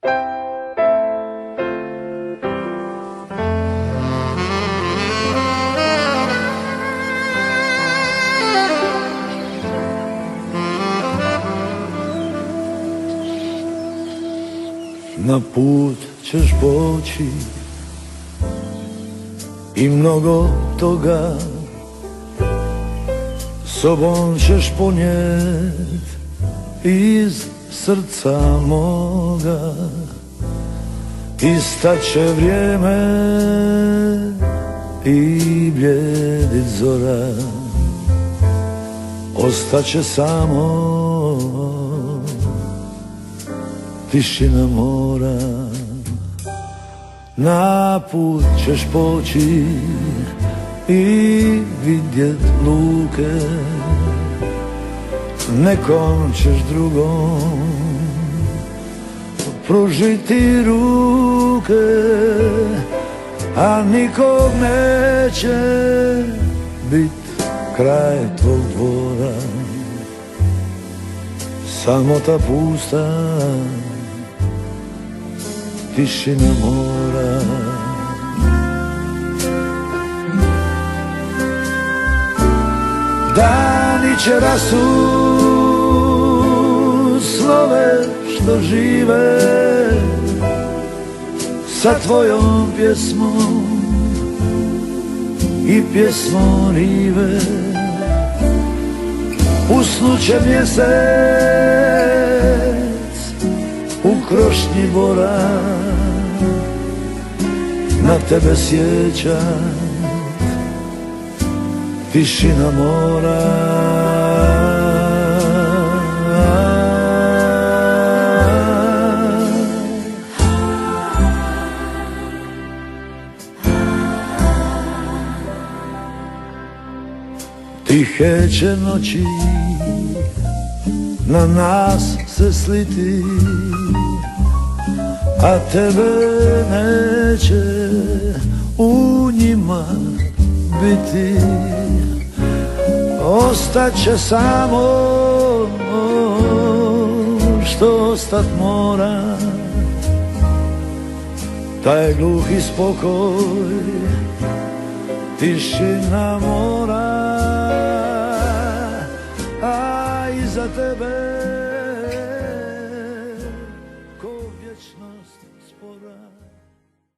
Na put ćeš poći i mnogo toga sobom ćeš ponijet iz srca moga. Istaće vrijeme i bljedit zora, ostaće samo tišina mora. Na put ćeš poći i vidjet luke, nekom ćeš drugom pružiti ruke, a nikog neće bit kraj tvog dvora. Samo ta pusta tišina mora. Dani će rasut slove što žive sa tvojom pjesmom i pjesmom rive. Usnuće mjesec u krošnji bora, na tebe sjeća tišina mora. Tihe će noći na nas se sliti, a tebe neće u njima biti. Ostaće samo što ostat mora, taj gluhi spokoj, tišina mora.